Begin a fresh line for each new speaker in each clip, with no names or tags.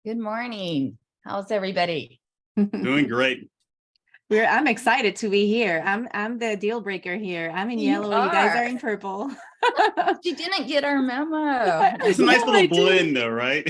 Good morning. How's everybody?
Doing great.
I'm excited to be here. I'm the deal breaker here. I'm in yellow. You guys are in purple.
She didn't get our memo.
It's a nice
No,
little blend though, right?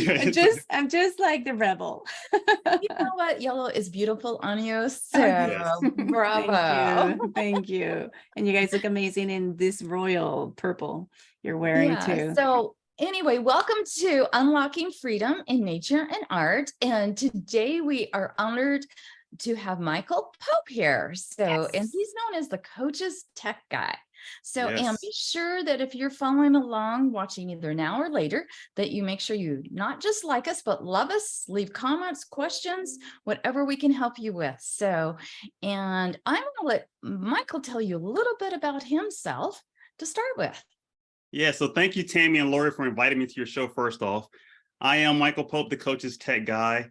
I'm just like the rebel.
You know what? Yellow is beautiful on you. So
Yes.
bravo.
Thank you. And you guys look amazing in this royal purple you're wearing too.
So anyway, welcome to Unlocking Freedom in Nature and Art. And today we are honored to have Michael Pope here. So, and he's known as the Coach's Tech Guy. So, and be sure that if you're following along, watching either now or later, that you make sure you not just like us, but love us, leave comments, questions, whatever we can help you with. So, and I'm going to let Michael tell you a little bit about himself to start with.
Yeah, so thank you, Tammy and Lori, for inviting me to your show first off. I am Michael Pope, the Coach's Tech Guy.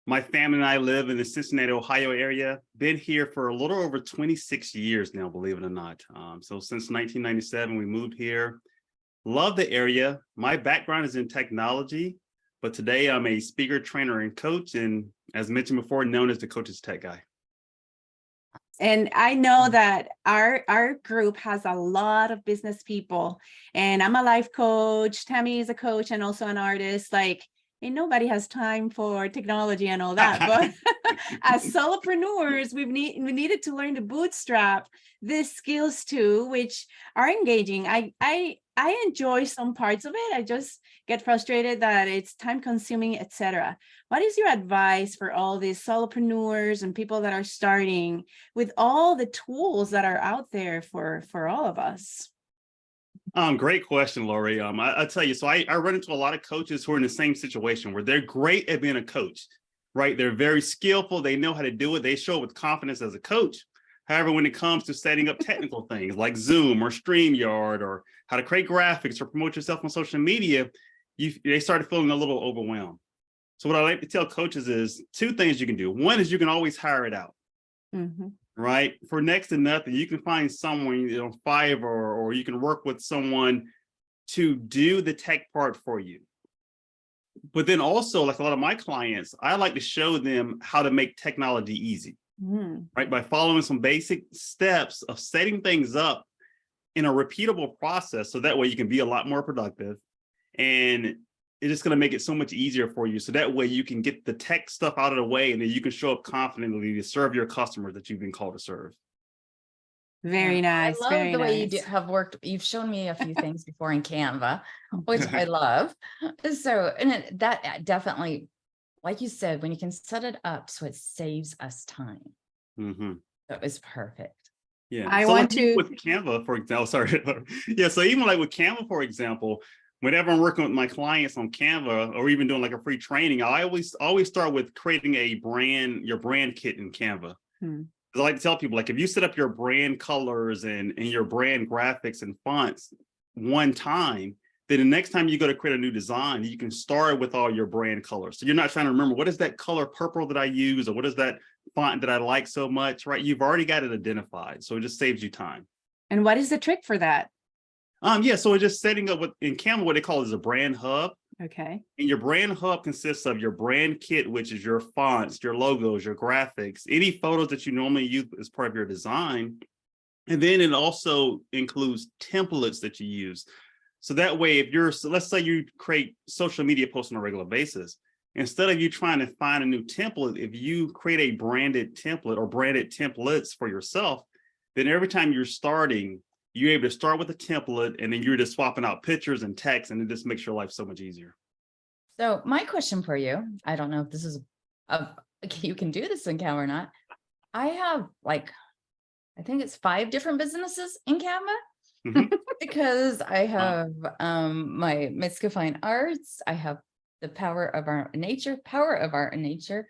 My family and I live in the Cincinnati, Ohio area. Been here for a little over 26 years now, believe it or not. So since 1997, we moved here. Love the area. My background is in technology, but today I'm a speaker, trainer, and coach, and as mentioned before, known as the Coach's Tech Guy.
And I know that our group has a lot of business people, and I'm a life coach. Tammy is a coach and also an artist. Like, and nobody has time for technology and all that. But as solopreneurs, we needed to learn to bootstrap these skills too, which are engaging. I enjoy some parts of it. I just get frustrated that it's time consuming, etc. What is your advice for all these solopreneurs and people that are starting with all the tools that are out there for all of us?
Great question, Lori. I tell you, so I run into a lot of coaches who are in the same situation where they're great at being a coach, right? They're very skillful. They know how to do it. They show it with confidence as a coach. However, when it comes to setting up technical things like Zoom or StreamYard or how to create graphics or promote yourself on social media, they started feeling a little overwhelmed. So what I like to tell coaches is two things you can do. One is you can always hire it out. Mm-hmm. Right? For next to nothing, you can find someone on Fiverr or you can work with someone to do the tech part for you. But then also, like a lot of my clients, I like to show them how to make technology easy, right? By following some basic steps of setting things up in a repeatable process. So that way you can be a lot more productive, and it's just going to make it so much easier for you. So that way you can get the tech stuff out of the way and then you can show up confidently to serve your customers that you've been called to serve.
Very nice.
I love the way you have worked. You've shown me a few things before in Canva, which I love. So, and that definitely, like you said, when you can set it up so it saves us time. That was perfect.
Yeah. I want to with Canva, for example. Sorry. Yeah. So even like with Canva, for example, whenever I'm working with my clients on Canva or even doing like a free training, I always start with creating your brand kit in Canva. I like to tell people, like, if you set up your brand colors and your brand graphics and fonts one time, then the next time you go to create a new design, you can start with all your brand colors. So you're not trying to remember what is that color purple that I use or what is that font that I like so much, right? You've already got it identified. So it just saves you time.
And what is the trick for that?
Yeah, so we're just setting up in Canva what they call is a brand hub.
Okay.
And your brand hub consists of your brand kit, which is your fonts, your logos, your graphics, any photos that you normally use as part of your design. And then it also includes templates that you use. So that way, let's say you create social media posts on a regular basis, instead of you trying to find a new template, if you create a branded template or branded templates for yourself, then every time you're starting, you're able to start with a template and then you're just swapping out pictures and text, and it just makes your life so much easier.
So my question for you, I don't know if this is you can do this in Canva or not. I have I think it's 5 different businesses in Canva because I have my Mystical Fine Arts. I have the Power of Art and Nature.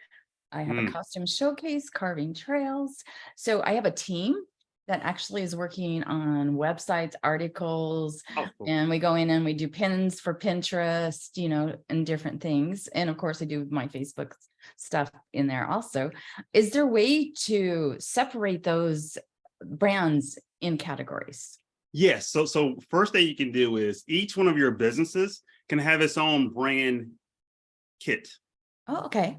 I have a costume showcase, Carving Trails. So I have a team that actually is working on websites, articles, and we go in and we do pins for Pinterest, and different things. And of course I do my Facebook stuff in there also. Is there a way to separate those brands in categories?
Yes. So first thing you can do is each one of your businesses can have its own brand kit.
Oh, okay.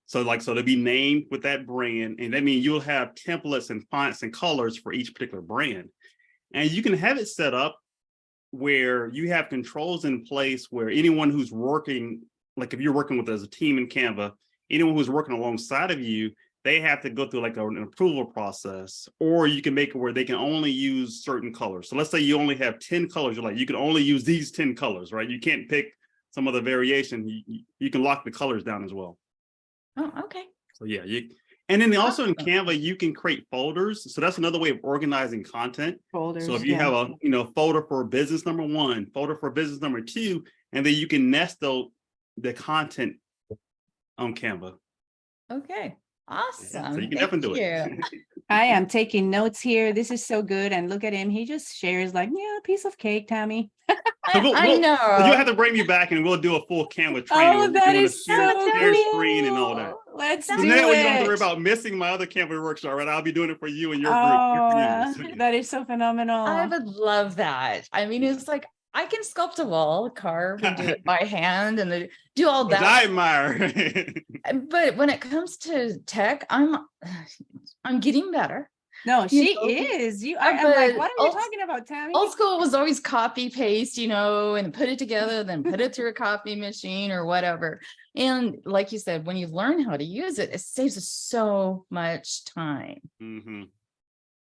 So to be named with that brand, and that means you'll have templates and fonts and colors for each particular brand. And you can have it set up where you have controls in place where anyone who's working, like if you're working with as a team in Canva, anyone who's working alongside of you, they have to go through like an approval process, or you can make it where they can only use certain colors. So let's say you only have 10 colors. You're like, you can only use these 10 colors, right? You can't pick some other variation. You can lock the colors down as well.
Oh, okay.
So yeah, and then also in
Awesome.
Canva, you can create folders. So that's another way of organizing content.
Folders.
So if you have a folder for business number 1, folder for business number 2, and then you can nest the content on Canva.
Okay. Awesome.
Yeah, so you can definitely do it.
I am taking notes here. This is so good. And look at him. He just shares like, yeah, a piece of cake, Tammy.
I know.
So you'll have to bring me back and we'll do a full Canva training.
Oh, that is so
share
cool.
screen and all that.
Let's do
So now you don't have to worry
it.
about missing my other Canva workshop, right? I'll be doing it for you and your group.
Oh,
Good for you.
that is so phenomenal.
I would love that. I mean, it's like I can sculpt a wall, carve, and do it by hand, and do all
Which
that.
I admire.
But when it comes to tech, I'm getting better.
No, she
know,
is. I'm like, what are you
old-
talking about, Tammy?
Old school was always copy paste, and put it together, then put it through a copy machine or whatever. And like you said, when you learn how to use it, it saves us so much time.
Mm-hmm.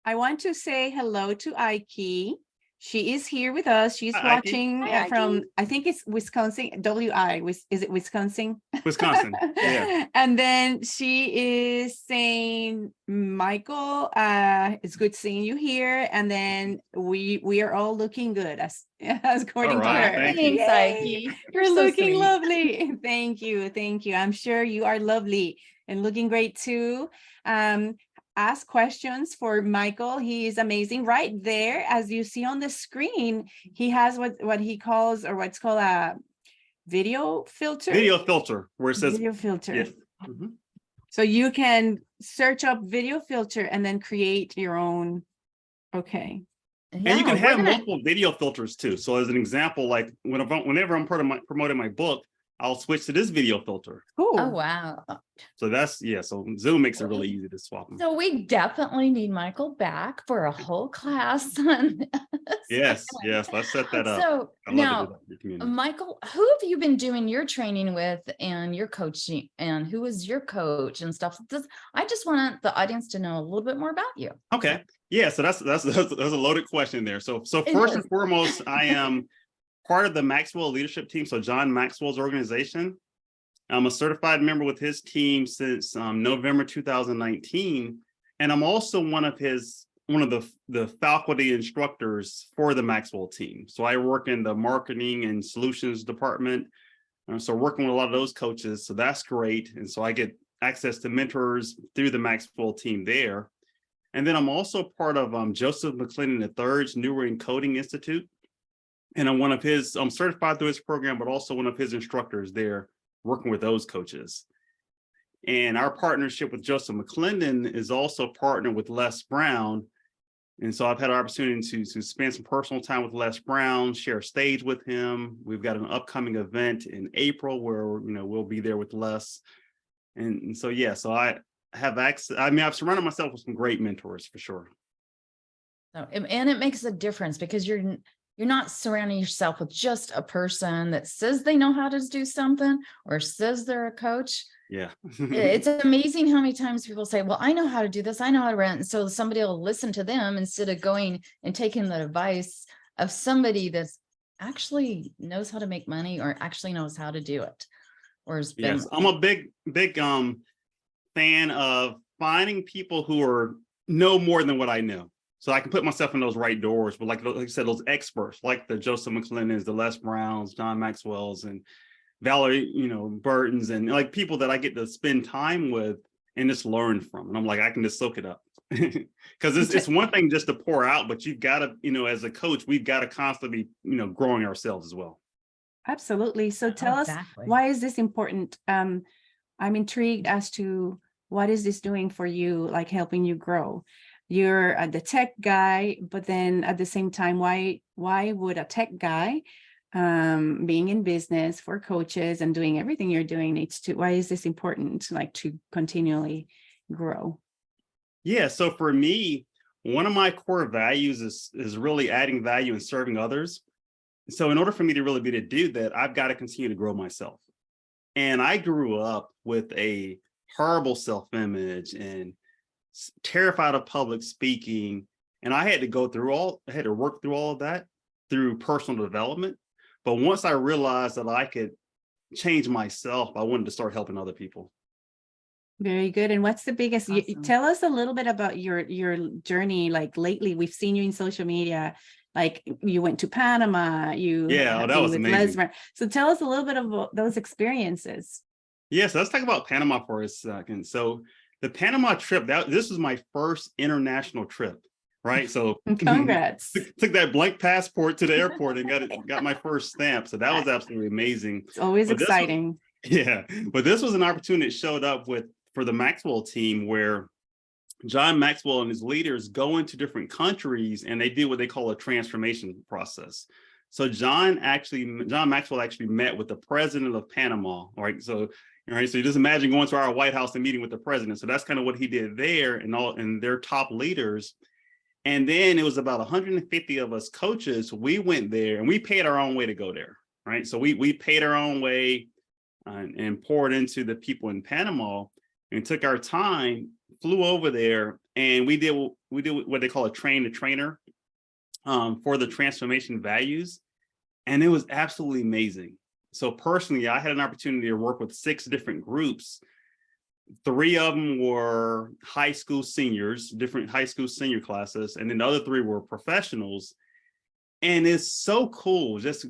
I want to say hello to Ike. She is here with us. She's
Hi, Ike.
watching
Hi,
from,
Ike.
I think it's Wisconsin, WI. Is it Wisconsin?
Wisconsin. Yeah.
And then she is saying, Michael, it's good seeing you here. And then we are all looking good as according
All right,
to her.
thank you.
Thanks,
Yay.
Ike.
You're
so
looking
sweet.
lovely. Thank you. Thank you. I'm sure you are lovely and looking great too. Ask questions for Michael. He is amazing. Right there, as you see on the screen, he has what he calls, or what's called a video filter.
Video filter, where it says
Video filter.
yes. Mhm.
So you can search up video filter and then create your own. Okay.
Yeah,
And you can
we're
have
gonna-
multiple video filters too. So as an example, like whenever I'm promoting my book, I'll switch to this video filter.
Cool.
Oh, wow.
So so Zoom makes it really easy to swap them.
So we definitely need Michael back for a whole class on this.
Yes, let's set that up.
So
I'd love to do
now,
that for your community.
Michael, who have you been doing your training with and your coaching, and who is your coach and stuff? I just want the audience to know a little bit more about you.
Okay. Yeah, so that's a loaded question there. So
It
first
is.
and foremost, I am part of the Maxwell leadership team. So John Maxwell's organization. I'm a certified member with his team since November 2019, and I'm also one of the faculty instructors for the Maxwell team. So I work in the marketing and solutions department. So working with a lot of those coaches, so that's great. And so I get access to mentors through the Maxwell team there. And then I'm also part of Joseph McClendon III's Neuro Encoding Institute. And I'm certified through his program, but also one of his instructors there, working with those coaches. And our partnership with Joseph McClendon is also partnered with Les Brown. And so I've had an opportunity to spend some personal time with Les Brown, share a stage with him. We've got an upcoming event in April where we'll be there with Les. And so so I have access. I mean, I've surrounded myself with some great mentors for sure.
So, and it makes a difference because you're not surrounding yourself with just a person that says they know how to do something or says they're a coach.
Yeah.
It's amazing how many times people say, well, I know how to do this. I know how to rent. And so somebody will listen to them instead of going and taking the advice of somebody that's actually knows how to make money or actually knows how to do it. Or has been.
Yes, I'm a big fan of finding people who know more than what I know. So I can put myself in those right doors, but like you said, those experts, like the Joseph McClendons, the Les Browns, John Maxwell's, and Valerie, Burton's, and like people that I get to spend time with and just learn from. And I'm like, I can just soak it up. Because it's one thing just to pour out, but you've got to, as a coach, we've got to constantly be, growing ourselves as well.
Absolutely. So tell us, why is this important? I'm intrigued as to what is this doing for you, like helping you grow? You're the tech guy, but then at the same time, why would a tech guy being in business for coaches and doing everything you're doing why is this important, like to continually grow?
Yeah, so for me, one of my core values is really adding value and serving others. So in order for me to really be able to do that, I've got to continue to grow myself. And I grew up with a horrible self-image and terrified of public speaking. And I had to work through all of that through personal development. But once I realized that I could change myself, I wanted to start helping other people.
Very good. And what's the biggest,
Awesome.
tell us a little bit about your journey. Like lately, we've seen you in social media, like you went to Panama,
Yeah, that was amazing.
Lesmer. So tell us a little bit about those experiences.
Yeah, so let's talk about Panama for a second. So the Panama trip, this was my first international trip, right? So
Congrats.
took that blank passport to the airport and got my first stamp. So that was absolutely amazing.
It's always exciting.
But this was an opportunity that showed up for the Maxwell team, where John Maxwell and his leaders go into different countries and they do what they call a transformation process. So John Maxwell actually met with the president of Panama, right? So you just imagine going to our White House and meeting with the president. So that's kind of what he did there, and their top leaders. And then it was about 150 of us coaches. We went there and we paid our own way to go there, right? So we paid our own way and poured into the people in Panama and took our time, flew over there, and we did what they call a train the trainer for the transformation values. And it was absolutely amazing. So personally, I had an opportunity to work with 6 different groups. 3 of them were high school seniors, different high school senior classes, and then the other 3 were professionals. And it's so cool just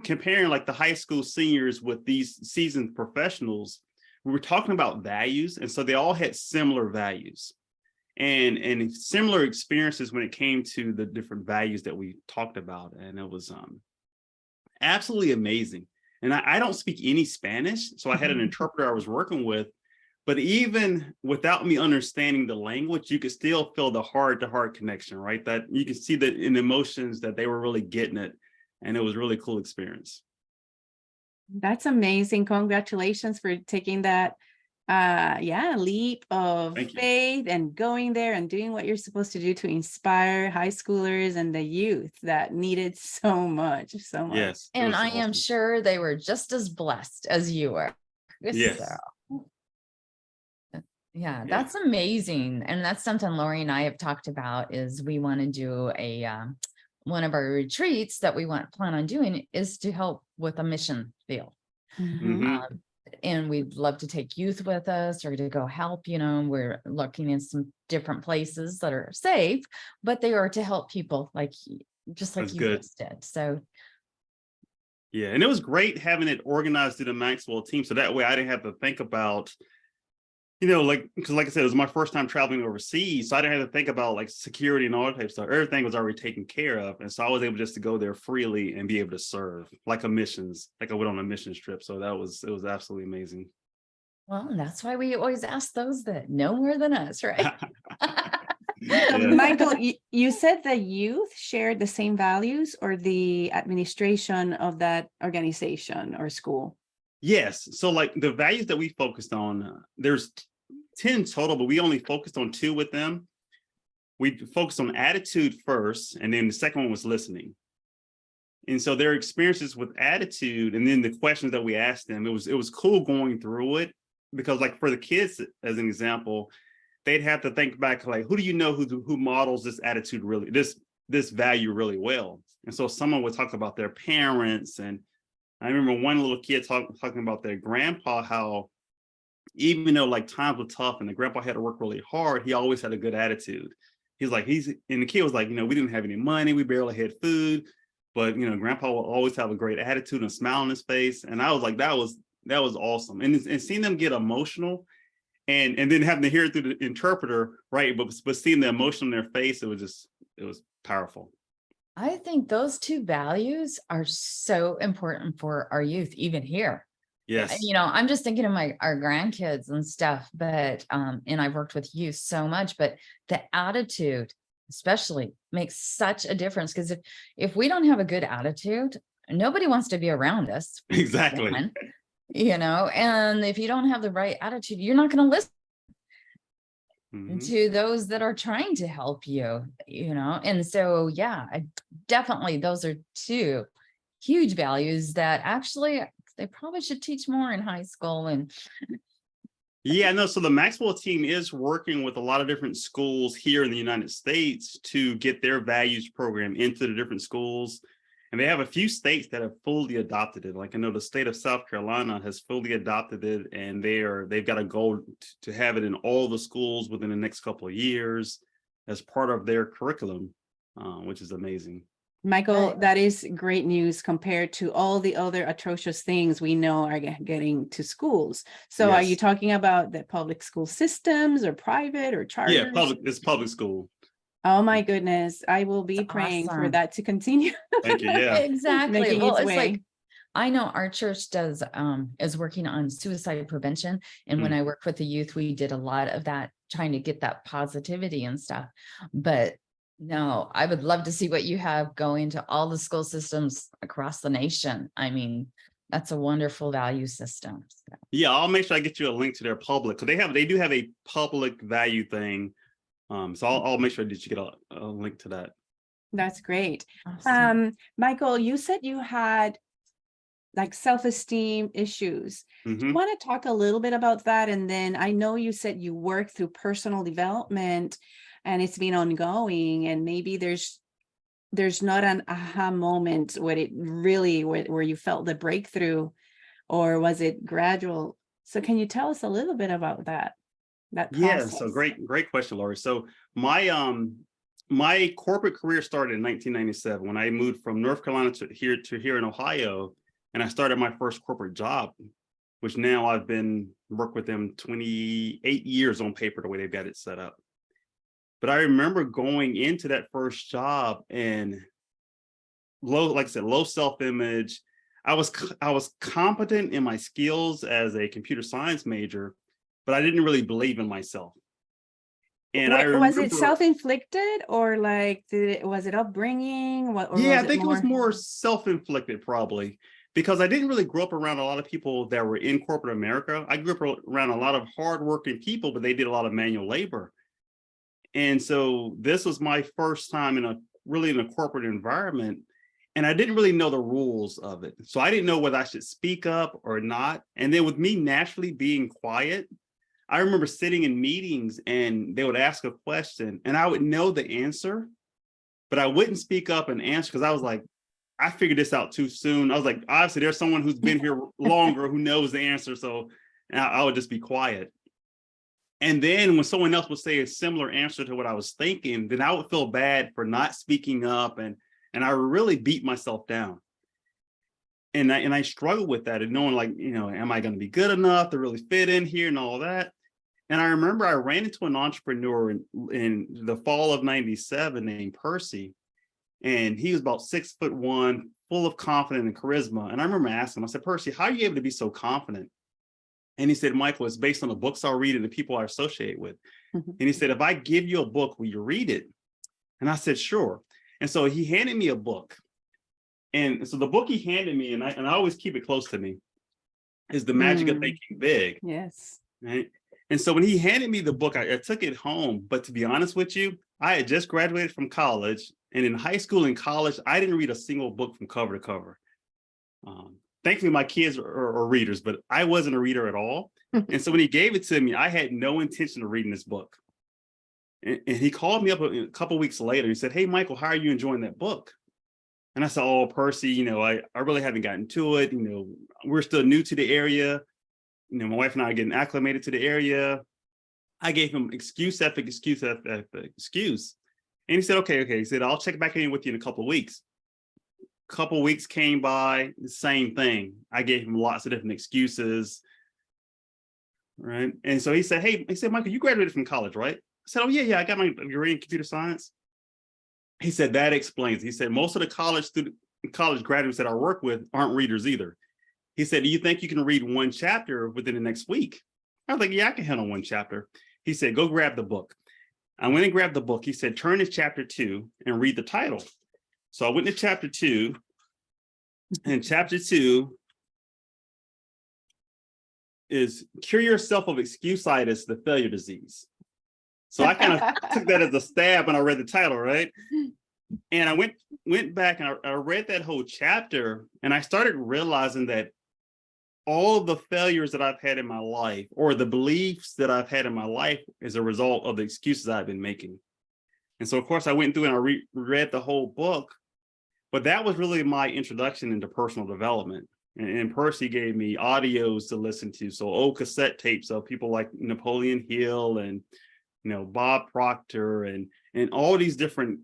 comparing like the high school seniors with these seasoned professionals. We were talking about values, and so they all had similar values and similar experiences when it came to the different values that we talked about. And it was absolutely amazing. And I don't speak any Spanish, so I had an interpreter I was working with. But even without me understanding the language, you could still feel the heart-to-heart connection, right? That you can see that in emotions that they were really getting it, and it was a really cool experience.
That's amazing. Congratulations for taking that leap of faith and going there and doing what you're supposed to do to inspire high schoolers and the youth that needed so much.
Yes.
And I am sure they were just as blessed as you were.
Yes.
So, yeah, that's amazing. And that's something Lori and I have talked about, is we want to do one of our retreats that we plan on doing is to help with a mission field. And we'd love to take youth with us or to go help. We're looking in some different places that are safe, but they are to help people just like you just did. So
yeah, and it was great having it organized through the Maxwell team, so that way I didn't have to think about, because like I said, it was my first time traveling overseas, so I didn't have to think about like security and all that type of stuff. Everything was already taken care of, and so I was able just to go there freely and be able to serve like I went on a missions trip. So it was absolutely amazing.
Well, that's why we always ask those that know more than us, right?
Michael, you said the youth shared the same values, or the administration of that organization or school?
Yes. So like the values that we focused on, there's 10 total, but we only focused on 2 with them. We focused on attitude first, and then the second one was listening. And so their experiences with attitude, and then the questions that we asked them, it was cool going through it, because like for the kids, as an example, they'd have to think back, like, who do you know who models this attitude really, this value really well? And so someone would talk about their parents, and I remember one little kid talking about their grandpa, how even though like times were tough and the grandpa had to work really hard, he always had a good attitude. And the kid was like, we didn't have any money, we barely had food, but grandpa will always have a great attitude and a smile on his face. And I was like, that was awesome. And seeing them get emotional and then having to hear it through the interpreter, right? But seeing the emotion on their face, it was powerful.
I think those 2 values are so important for our youth, even here.
Yes.
I'm just thinking of our grandkids and stuff, but and I've worked with youth so much, but the attitude especially makes such a difference, because if we don't have a good attitude, nobody wants to be around us.
Exactly.
One, and if you don't have the right attitude, you're not going to listen to those that are trying to help you, and so, yeah, definitely, those are two huge values that actually they probably should teach more in high school. And
yeah, no, so the Maxwell team is working with a lot of different schools here in the United States to get their values program into the different schools. And they have a few states that have fully adopted it. Like I know the state of South Carolina has fully adopted it, and they've got a goal to have it in all the schools within the next couple of years as part of their curriculum, which is amazing.
Michael,
Right.
that is great news compared to all the other atrocious things we know are getting to schools. So are you
Yes.
talking about the public school systems or private or charters?
Yeah, it's public school.
Oh my goodness. I will be
That's
praying for
awesome.
that to continue.
Thank you. Yeah.
Exactly.
Making
Well,
its
it's
way.
like, I know our church is working on suicide prevention. And when I work with the youth, we did a lot of that, trying to get that positivity and stuff. But no, I would love to see what you have going to all the school systems across the nation. I mean, that's a wonderful value system. So,
Yeah, I'll make sure I get you a link to their public, because they do have a public value thing. So I'll make sure that you get a link to that.
That's great.
awesome.
Michael, you said you had like self-esteem issues. Do you want to talk a little bit about that? And then I know you said you work through personal development and it's been ongoing, and maybe there's not an aha moment where it really where you felt the breakthrough, or was it gradual? So can you tell us a little bit about that
Yeah,
process?
so great question, Lori. So my corporate career started in 1997 when I moved from North Carolina to here in Ohio, and I started my first corporate job, which now I've been work with them 28 years on paper, the way they've got it set up. But I remember going into that first job and like I said, low self-image. I was competent in my skills as a computer science major, but I didn't really believe in myself. And I
Was it
remember,
self-inflicted, or like was it upbringing?
I think it was more self-inflicted, probably, because I didn't really grow up around a lot of people that were in corporate America. I grew up around a lot of hardworking people, but they did a lot of manual labor. And so this was my first time in a corporate environment, and I didn't really know the rules of it. So I didn't know whether I should speak up or not. And then with me naturally being quiet, I remember sitting in meetings and they would ask a question and I would know the answer, but I wouldn't speak up and answer because I was like, I figured this out too soon. I was like, obviously there's someone who's been here longer who knows the answer. So I would just be quiet. And then when someone else would say a similar answer to what I was thinking, then I would feel bad for not speaking up, and I really beat myself down. And I struggled with that, and knowing, like, am I going to be good enough to really fit in here and all that? And I remember I ran into an entrepreneur in the fall of '97 named Percy, and he was about 6'1", full of confidence and charisma. And I remember asking him, I said, Percy, how are you able to be so confident? And he said, Michael, it's based on the books I read and the people I associate with. And he said, if I give you a book, will you read it? And I said, sure. And so he handed me a book. And so the book he handed me, and I always keep it close to me, is The Magic of Thinking Big.
Yes.
Right. And so when he handed me the book, I took it home. But to be honest with you, I had just graduated from college. And in high school and college, I didn't read a single book from cover to cover. Thankfully, my kids are readers, but I wasn't a reader at all. And so when he gave it to me, I had no intention of reading this book. And he called me up a couple of weeks later. He said, hey, Michael, how are you enjoying that book? And I said, oh, Percy, I really haven't gotten to it. We're still new to the area. My wife and I are getting acclimated to the area. I gave him excuse after excuse after excuse. And he said, okay. He said, I'll check back in with you in a couple of weeks. Couple of weeks came by, the same thing. I gave him lots of different excuses. Right. And so he said, Michael, you graduated from college, right? I said, oh, yeah, I got my degree in computer science. He said, that explains. He said, most of the college graduates that I work with aren't readers either. He said, do you think you can read one chapter within the next week? I was like, yeah, I can handle one chapter. He said, go grab the book. I went and grabbed the book. He said, turn to chapter 2 and read the title. So I went to chapter 2, And chapter 2 is cure yourself of excuse-itis, the failure disease. So I kind of took that as a stab when I read the title, right? And I went back and I read that whole chapter, and I started realizing that all of the failures that I've had in my life, or the beliefs that I've had in my life, is a result of the excuses I've been making. And so, of course, I went through and I read the whole book, but that was really my introduction into personal development. And Percy gave me audios to listen to, so old cassette tapes of people like Napoleon Hill and Bob Proctor and all these different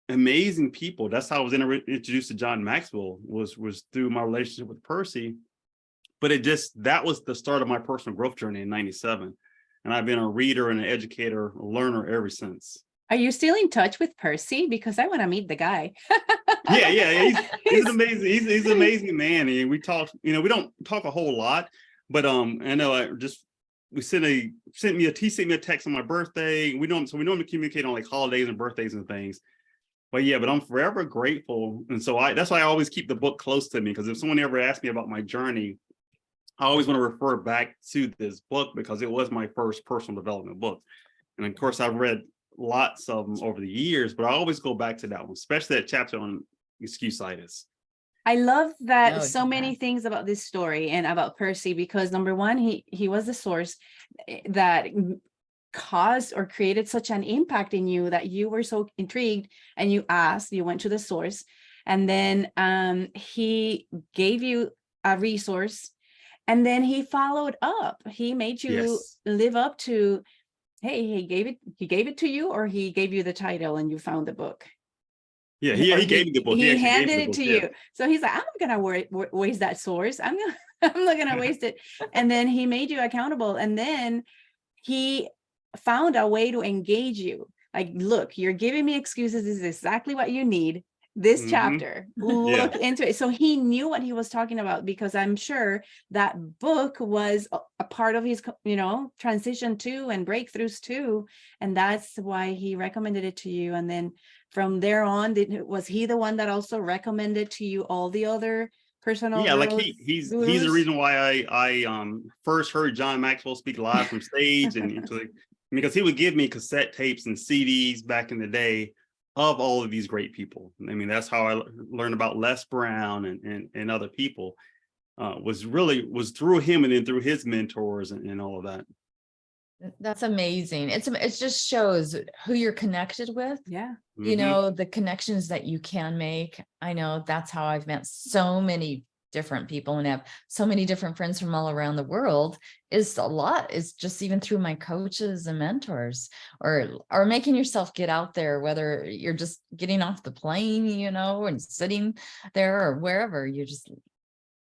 amazing people. That's how I was introduced to John Maxwell, was through my relationship with Percy. But that was the start of my personal growth journey in '97. And I've been a reader and an educator, a learner ever since.
Are you still in touch with Percy? Because I want to meet the guy.
Yeah. He's an amazing, he's an amazing man. And we talk, we don't talk a whole lot, but I know he sent me a text on my birthday. We normally communicate on like holidays and birthdays and things. But I'm forever grateful. And so that's why I always keep the book close to me, because if someone ever asks me about my journey, I always want to refer back to this book, because it was my first personal development book. And of course, I've read lots of them over the years, but I always go back to that one, especially that chapter on excuse-itis.
I love that so many things about this story and about Percy, because number one, he was the source that caused or created such an impact in you that you were so intrigued and you went to the source, and then he gave you a resource, and then he followed up. He made you live up to, hey, he gave it to you, or he gave you the title and you found the book.
Yeah, he gave me the book.
He handed it to you. So he's like, I'm not gonna waste that source. I'm not gonna waste it. And then he made you accountable. And then he found a way to engage you. Like, look, you're giving me excuses. This is exactly what you need. This chapter, look into it. So he knew what he was talking about, because I'm sure that book was a part of his, transition too, and breakthroughs too. And that's why he recommended it to you. And then from there on, was he the one that also recommended to you all the other personal?
Like he's the reason why I first heard John Maxwell speak live from stage, and because he would give me cassette tapes and CDs back in the day of all of these great people. I mean, that's how I learned about Les Brown and other people, was through him, and then through his mentors and all of that.
That's amazing. It just shows who you're connected with.
Yeah.
The connections that you can make. I know that's how I've met so many different people and have so many different friends from all around the world. Is just even through my coaches and mentors, or making yourself get out there, whether you're just getting off the plane, and sitting there, or wherever you just.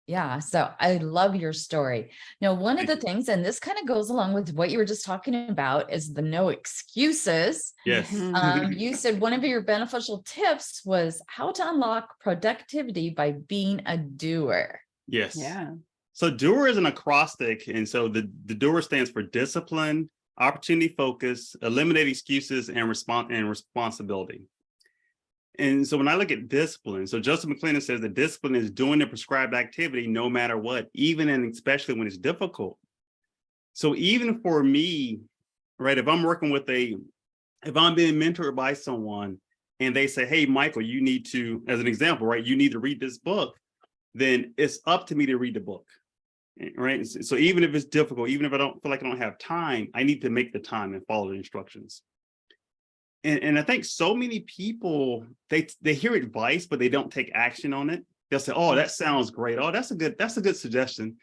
Yeah. So I love your story. Now, one of the things, and this kind of goes along with what you were just talking about, is the no excuses.
Yes.
You said one of your beneficial tips was how to unlock productivity by being a doer.
Yes.
Yeah.
So doer is an acrostic. And so the doer stands for discipline, opportunity focus, eliminate excuses, and responsibility. And so when I look at discipline, so Joseph McClendon says that discipline is doing the prescribed activity no matter what, even and especially when it's difficult. So even for me, right, if I'm being mentored by someone and they say, hey, Michael, you need to, as an example, right, you need to read this book, then it's up to me to read the book, right? So even if it's difficult, even if I don't feel like I don't have time, I need to make the time and follow the instructions. And I think so many people, they hear advice, but they don't take action on it. They'll say, oh, that sounds great. Oh, that's a good suggestion,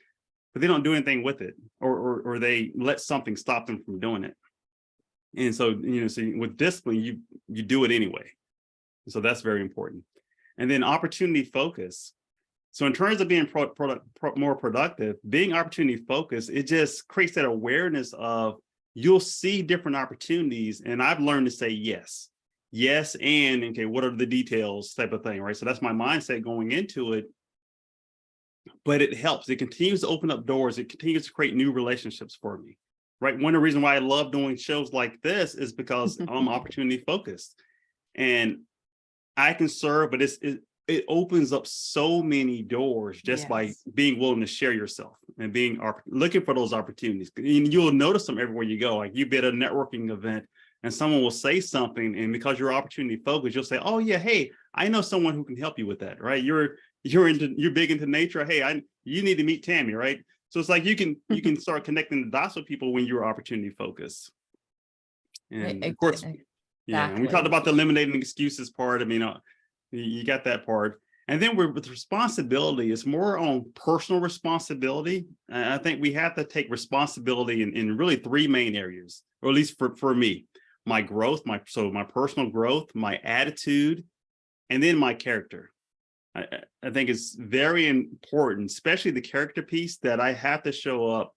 but they don't do anything with it, or they let something stop them from doing it. And so, so with discipline, you do it anyway. So that's very important. And then opportunity focus. So in terms of being more productive, being opportunity focused, it just creates that awareness of, you'll see different opportunities. And I've learned to say yes, and okay, what are the details type of thing, right? So that's my mindset going into it. But it helps. It continues to open up doors. It continues to create new relationships for me, right? One of the reasons why I love doing shows like this is because I'm opportunity focused. And I can serve, but it opens up so many doors just by
Yes.
being willing to share yourself and being looking for those opportunities. And you'll notice them everywhere you go. Like you be at a networking event and someone will say something, and because you're opportunity focused, you'll say, "Oh yeah, hey, I know someone who can help you with that." Right? You're big into nature. Hey, you need to meet Tammy, right? So it's like you can start connecting the dots with people when you're opportunity focused. And of course, yeah, and we talked about the eliminating excuses part. I mean, you got that part. And then with responsibility, it's more on personal responsibility. I think we have to take responsibility in really three main areas, or at least for me. My growth, my personal growth, my attitude, and then my character. I think it's very important, especially the character piece, that I have to show up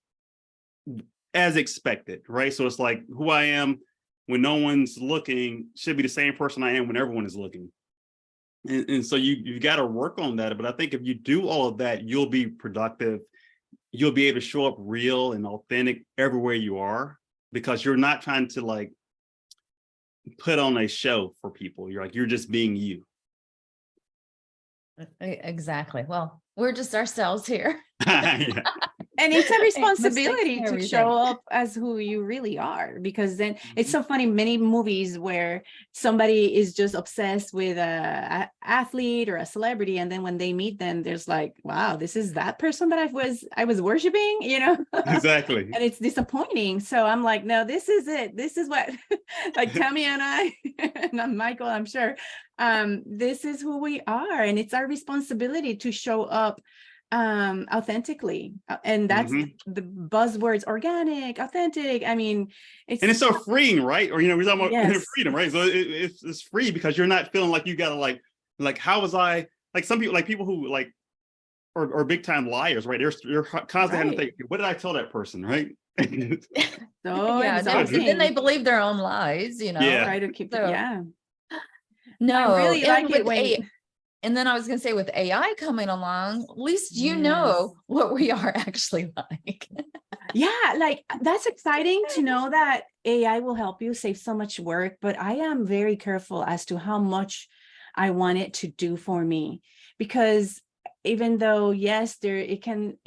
as expected, right? So it's like who I am when no one's looking should be the same person I am when everyone is looking. And so you got to work on that. But I think if you do all of that, you'll be productive. You'll be able to show up real and authentic everywhere you are, because you're not trying to like put on a show for people. You're just being you.
Exactly. Well, we're just ourselves here.
Yeah.
And it's a
Mistakes
responsibility
and
to
everything.
show up as who you really are, because then it's so funny, many movies where somebody is just obsessed with a athlete or a celebrity, and then when they meet them, there's like, wow, this is that person that I was worshiping, you know.
Exactly.
And it's disappointing. So I'm like, no, this is it. This is what like Tammy and I and I'm Michael, I'm sure. This is who we are, and it's our responsibility to show up authentically, and that's the buzzwords: organic, authentic. I mean,
it's so freeing, right? Or we're talking about
Yes.
freedom, right? So it's free because you're not feeling like you gotta like how was I, like some people who like are big time liars, right? They're constantly having to think, what did I tell that person, right?
So
Yeah, then they believe their own lies,
Yeah.
try to keep
So-
yeah.
No,
I really like it when
and then I was going to say, with AI coming along, at least you
Yes.
know what we are actually like.
yeah, like that's exciting to know that AI will help you save so much work, but I am very careful as to how much I want it to do for me, because even though yes, it can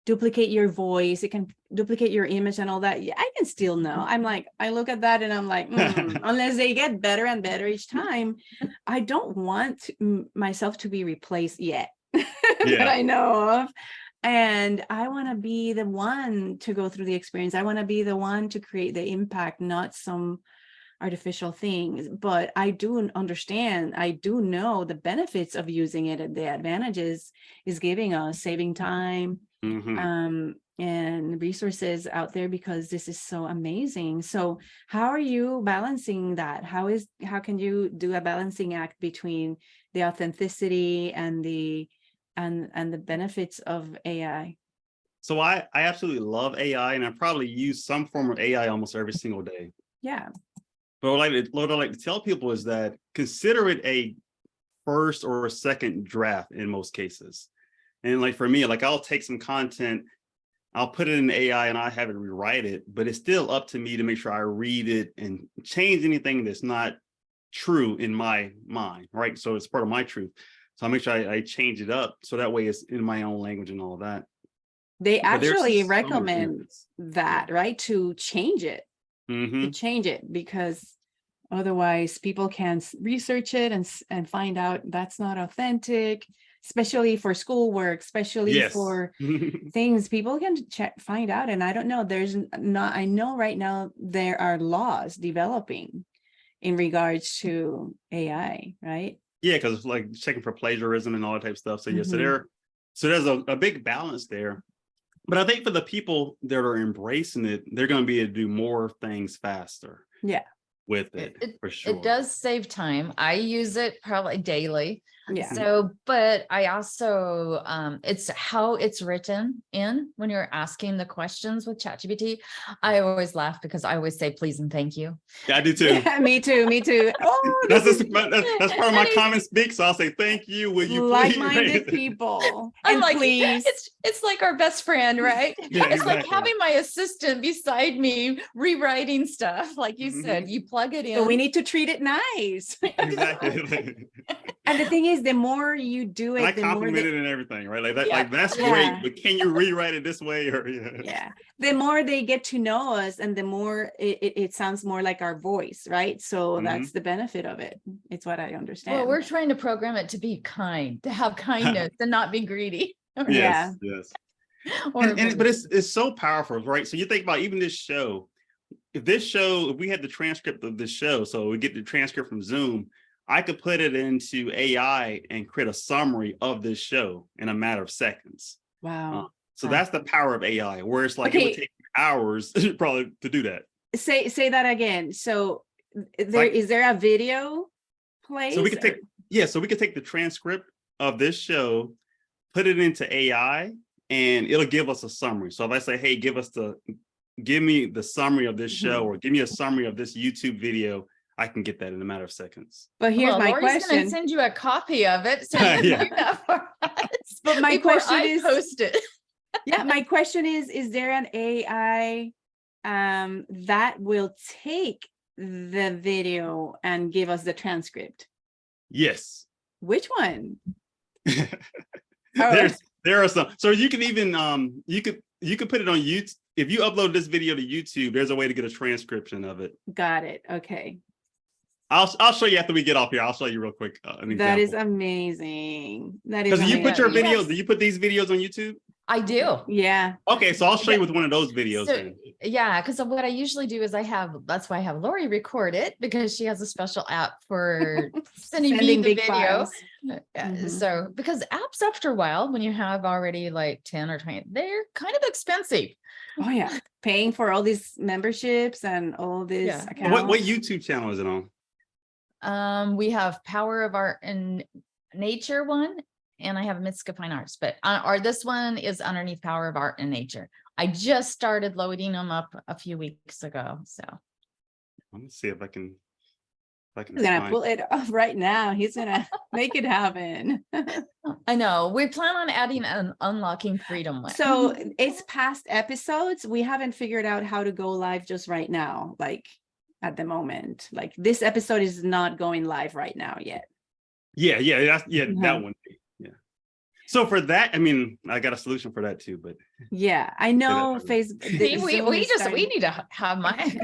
duplicate your voice, it can duplicate your image and all that, I can still know. I'm like, I look at that and I'm like, unless they get better and better each time, I don't want myself to be replaced yet that I know of. And I want to be the one to go through the experience. I want to be the one to create the impact, not some artificial things. But I do understand, I do know the benefits of using it, and the advantages is giving us, saving time and resources out there, because this is so amazing. So how are you balancing that? How can you do a balancing act between the authenticity and the benefits of AI?
So I absolutely love AI, and I probably use some form of AI almost every single day.
Yeah.
But what I like to tell people is that consider it a first or a second draft in most cases. And like for me, like I'll take some content, I'll put it in AI and I have it rewrite it, but it's still up to me to make sure I read it and change anything that's not true in my mind, right? So it's part of my truth. So I make sure I change it up so that way it's in my own language and all of that.
They actually
so
recommend that, right? To change it,
Mm-hmm.
because otherwise people can research it and find out that's not authentic, especially for schoolwork, especially
Yes.
for things people can find out. And I don't know, I know right now there are laws developing in regards to AI, right?
Yeah, because it's like checking for plagiarism and all that type of stuff. So yeah, so there's a big balance there. But I think for the people that are embracing it, they're going to be able to do more things faster.
Yeah.
With it for sure.
It does save time. I use it probably daily.
Yeah.
So, but I also, it's how it's written in when you're asking the questions with ChatGPT. I always laugh because I always say please and thank you.
Yeah, I do too.
Yeah, me too. Oh,
that's part of my common speak. So I'll say thank you. Will you please?
Like-minded people.
I'm
and
like,
please.
It's like our best friend, right?
Yeah,
it's like
exactly.
having my assistant beside me rewriting stuff. Like you said, you plug it in.
So we need to treat it nice.
Exactly.
And the thing is, the more you do
And I
it, the more
complimented and everything, right? Like that,
Yeah.
like that's
Yeah.
great. But can you rewrite it this way? Or
yeah, the more they get to know us, and the more it sounds more like our voice, right? So
Mhm.
that's the benefit of it. It's what I understand.
Well, we're trying to program it to be kind, to have kindness and not be greedy.
Yes, yes.
Or
But it's so powerful, right? So you think about even this show. If we had the transcript of this show, so we get the transcript from Zoom, I could put it into AI and create a summary of this show in a matter of seconds.
Wow.
So
Wow.
that's the power of AI, where it's like it
Okay.
would take hours probably to do that.
Say that again. So is there a video place?
So we could take the transcript of this show, put it into AI, and it'll give us a summary. So if I say, hey, give me the summary of this show, or give me a summary of this YouTube video, I can get that in a matter of seconds.
But here's my
Lori's
question.
gonna send you a copy of it, so you can
Yeah.
do that for us.
But my
before
question
I
is-
post it.
Yeah, my question is there an AI that will take the video and give us the transcript?
Yes.
Which one?
There are some. So you can even you could put it on YouTube. If you upload this video to YouTube, there's a way to get a transcription of it.
Got it. Okay.
I'll show you after we get off here. I'll show you real quick an example.
That is amazing. That is
Because you put
amazing.
your videos,
Yes.
do you put these videos on YouTube?
I do.
Yeah.
Okay, so I'll show you with one of those videos
So,
then.
yeah, because what I usually do is that's why I have Lori record it, because she has a special app for sending me the
Sending big
video.
files. Mhm.
So because apps after a while, when you have already like 10 or 20, they're kind of expensive.
Oh yeah. Paying for all these memberships and all this
Yeah.
accounts.
What YouTube channel is it on?
We have Power of Art and Nature one, and I have Mystica Fine Arts, but this one is underneath Power of Art and Nature. I just started loading them up a few weeks ago. So
Let me see if I can.
He's gonna
find-
pull it off right now. He's gonna make it happen.
I know we plan on adding an Unlocking Freedom one.
So it's past episodes. We haven't figured out how to go live just right now, like at the moment. Like this episode is not going live right now yet.
Yeah, that
Mhm.
one. Yeah. So for that, I mean, I got a solution for that too, but
Yeah, I know
that.
Facebook.
See, we need to have mine.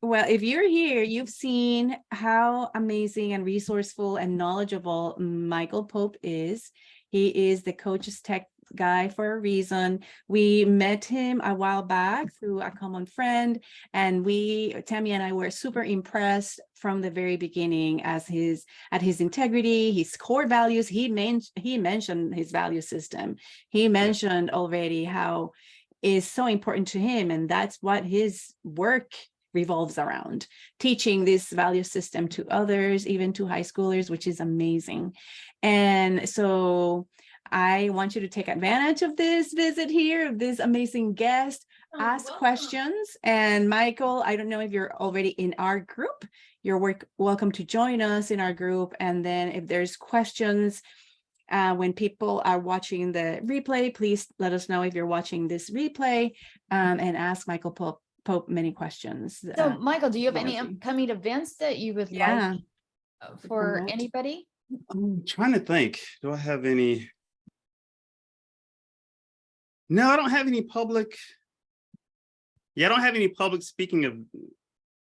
Well, if you're here, you've seen how amazing and resourceful and knowledgeable Michael Pope is. He is the Coach's Tech guy for a reason. We met him a while back through a common friend, and Tammy and I were super impressed from the very beginning at his integrity, his core values. He mentioned his value system. He mentioned already how is so important to him, and that's what his work revolves around, teaching this value system to others, even to high schoolers, which is amazing. And so I want you to take advantage of this visit here, of this amazing guest, ask questions. And Michael, I don't know if you're already in our group, you're welcome to join us in our group. And then if there's questions, when people are watching the replay, please let us know if you're watching this replay, and ask Michael Pope many questions.
So Michael, do you have any
Lori.
upcoming events that you would
Yeah.
like for
Promote.
anybody?
I'm trying to think. Do I have any? No, I don't have any public. Yeah, I don't have any public speaking of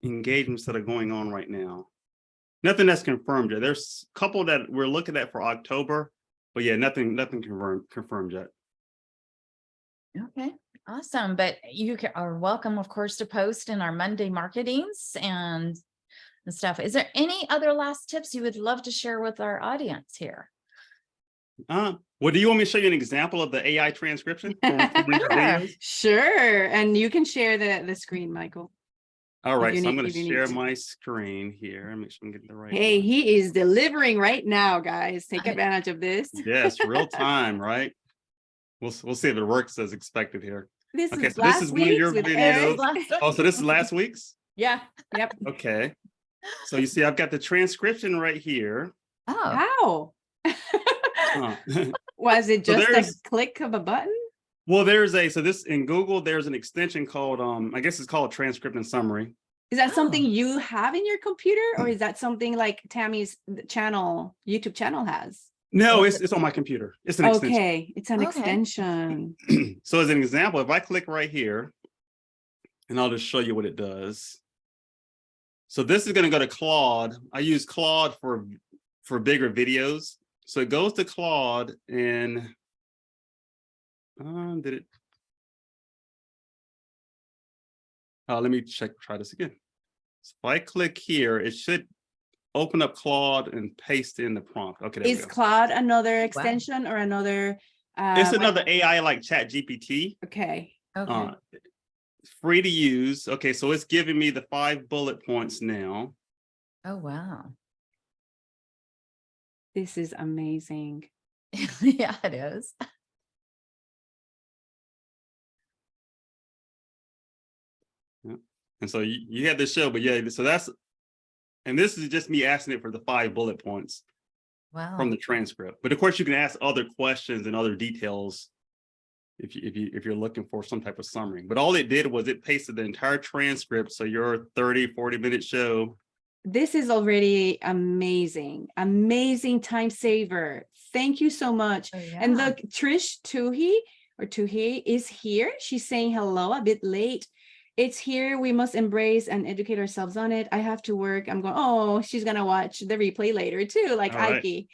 engagements that are going on right now. Nothing that's confirmed yet. There's a couple that we're looking at for October, but yeah, nothing confirmed yet.
Okay, awesome. But you are welcome, of course, to post in our Monday marketings and stuff. Is there any other last tips you would love to share with our audience here?
Well, do you want me to show you an example of the AI transcription? From these videos?
Sure. And you can share the screen, Michael.
All right,
you
so I'm
need-
going
if
to
you need
share
to.
my screen here. Make sure I'm getting the right
Hey,
one.
he is delivering right now, guys. Take advantage of this.
Yes, real time, right? We'll see if it works as expected here.
This
Okay,
is
so this
last
is one of
week's
your
with
videos.
Eric.
Oh, so this is last week's?
Yeah.
Yep.
Okay. So you see, I've got the transcription right here.
Oh,
How?
Huh.
Was it
So
just a
there's-
click of a button?
Well, so this in Google, there's an extension called, I guess it's called transcript and summary.
Is that something
Oh.
you have in your computer, or is that something like Tammy's channel, YouTube channel has?
No,
Well,
it's on my computer. It's an extension.
Okay, it's an
Okay.
extension.
So as an example, if I click right here, and I'll just show you what it does. So this is going to go to Claude. I use Claude for bigger videos. So it goes to Claude and did it? Let me try this again. So if I click here, it should open up Claude and paste in the prompt. Okay, there we
Is
go.
Claude another extension or another?
It's another AI like Chat GPT.
Okay.
Okay.
Free to use. Okay, so it's giving me the 5 bullet points now.
Oh, wow.
This is amazing.
Yeah, it is.
And so you had this show, but yeah, so and this is just me asking it for the 5 bullet points
Wow.
from the transcript. But of course, you can ask other questions and other details if you're looking for some type of summary. But all it did was it pasted the entire transcript. So your 30-40 minute show.
This is already amazing. Amazing time saver. Thank you so much.
Oh, yeah.
And look, Trish Tuhi is here. She's saying hello, a bit late. It's here. We must embrace and educate ourselves on it. I have to work. I'm going, oh, she's going to watch the replay later too, like Ike.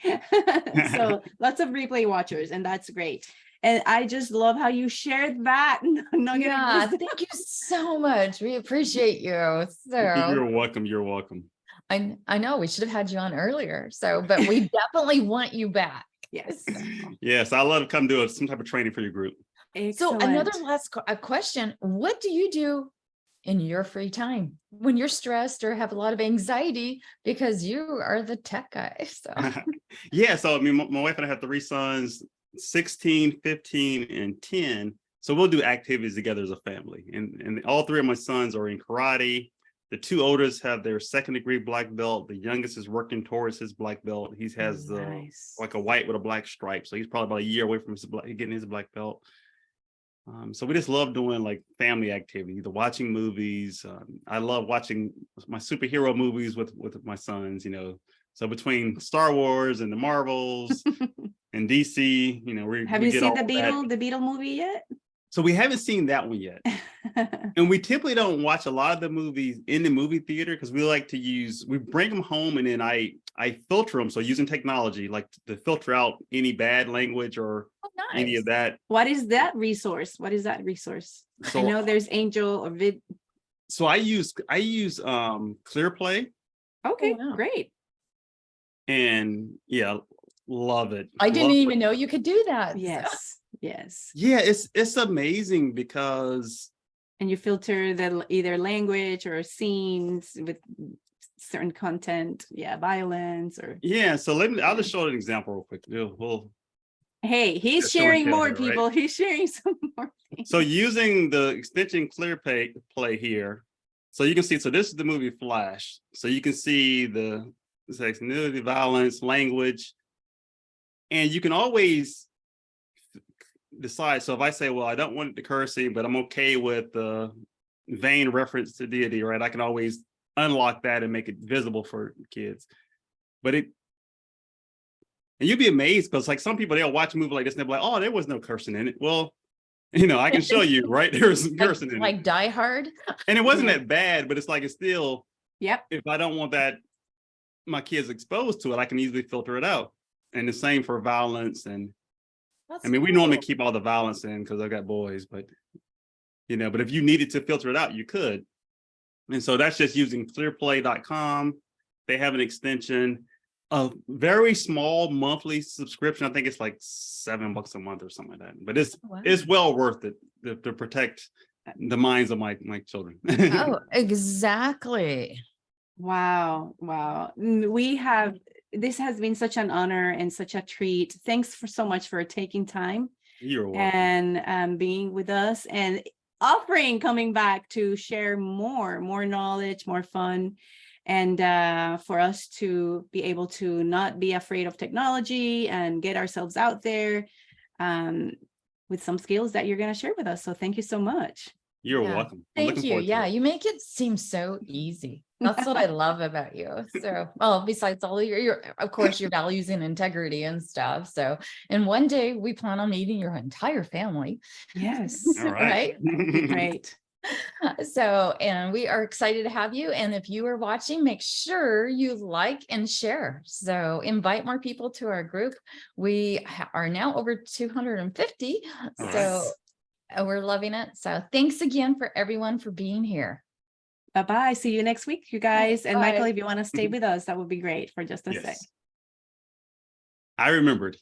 So lots of replay watchers, and that's great. And I just love how you shared that.
Yeah, thank you so much. We appreciate you. So
You're welcome. You're welcome.
I know we should have had you on earlier. But we definitely want you back.
Yes.
Yes, I love to come do some type of training for your group.
Excellent.
So another last question. What do you do in your free time when you're stressed or have a lot of anxiety, because you are the tech guy? So
Yeah, so I mean, my wife and I have 3 sons, 16, 15, and 10. So we'll do activities together as a family. And all 3 of my sons are in karate. The 2 oldest have their 2nd degree black belt. The youngest is working towards his black belt. He has
Nice.
like a white with a black stripe. So he's probably about a year away from getting his black belt. So we just love doing like family activity, either watching movies. I love watching my superhero movies with my sons, So between Star Wars and the Marvels and DC,
Have you seen the Beetle movie yet?
So we haven't seen that one yet. And we typically don't watch a lot of the movies in the movie theater because we bring them home and then I filter them. So using technology, like to filter out any bad language or any of that.
What is that resource?
So,
I know there's Angel or Vid.
So I use ClearPlay.
Okay,
wow.
Great.
And yeah, love it.
I didn't even know you could do that.
Yes. Yes.
Yeah, it's amazing because.
And you filter the either language or scenes with certain content, violence or.
Yeah, so I'll just show an example real quick.
Hey, he's sharing more, people. Right? He's sharing some more things.
So using the extension ClearPlay here, so you can see, so this is the movie Flash. So you can see the sex, nudity, violence, language, and you can always decide. So if I say, well, I don't want the cursing, but I'm okay with the vain reference to deity, right? I can always unlock that and make it visible for kids. But and you'd be amazed because like some people, they'll watch a movie like this and they'll be like, oh, there was no cursing in it. Well, I can show you, right? There was some cursing in it.
Like Die Hard.
And it wasn't that bad, but it's still,
yep.
If I don't want that, my kids exposed to it, I can easily filter it out. And the same for violence. And
That's
we
cool.
normally keep all the violence in because I got boys, but but if you needed to filter it out, you could. And so that's just using clearplay.com. They have an extension, a very small monthly subscription. I think it's like $7 a month or something like that. But it's well worth it to protect the minds of my children.
Oh, exactly.
Wow. This has been such an honor and such a treat. Thanks so much for taking time.
You're welcome.
And being with us and coming back to share more knowledge, more fun, and for us to be able to not be afraid of technology and get ourselves out there with some skills that you're going to share with us. So thank you so much.
You're
Yeah.
welcome. I'm
Thank
looking
you.
forward to
Yeah,
it.
you make it seem so easy. That's what I love about you. So, well, besides all of your, of course, your values and integrity and stuff. So, and one day we plan on meeting your entire family.
Yes,
All right.
Right?
that'd be great.
So, and we are excited to have you. And if you are watching, make sure you like and share. So invite more people to our group. We are now over 250.
All
So we're loving it. So thanks again for everyone for being here.
Bye-bye. See you next week, you guys. And Michael,
Bye.
if you want to stay with us, that would be great for just a sec.
Yes. I remembered.